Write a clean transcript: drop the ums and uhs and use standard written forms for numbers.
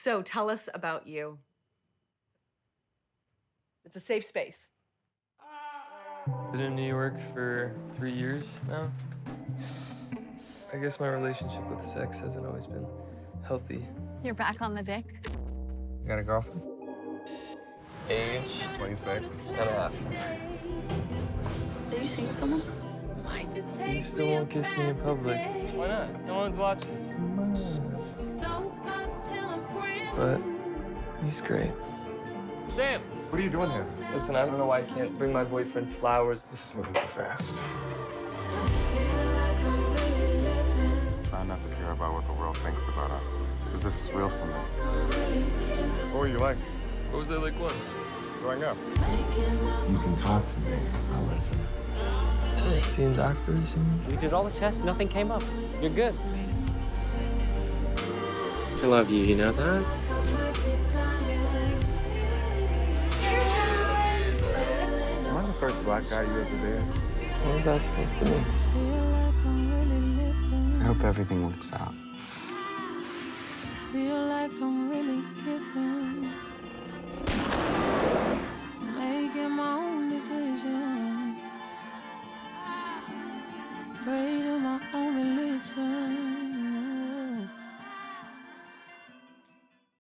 So tell us about you. It's a safe space. Been in New York for 3 years now. I guess my relationship with sex hasn't always been healthy. You're back on the dick? You got a girlfriend? Age? 26 and a half. Are you seeing someone? You still won't kiss me in public. Why not? No one's watching. But he's great. Sam! What are you doing here? Listen, I don't know why I can't bring my boyfriend flowers. This is moving too fast. Try not to care about what the world thinks about us, because this is real for me. What were you like? What was I like what? Growing up. You can talk to me. I'll listen. Seeing doctors, you mean? We did all the tests, nothing came up. You're good. I love you, you know that? Am I the first black guy you ever dated? What was that supposed to mean? I hope everything works out. Feel like I'm really giving, making my own decisions, creating my own religion.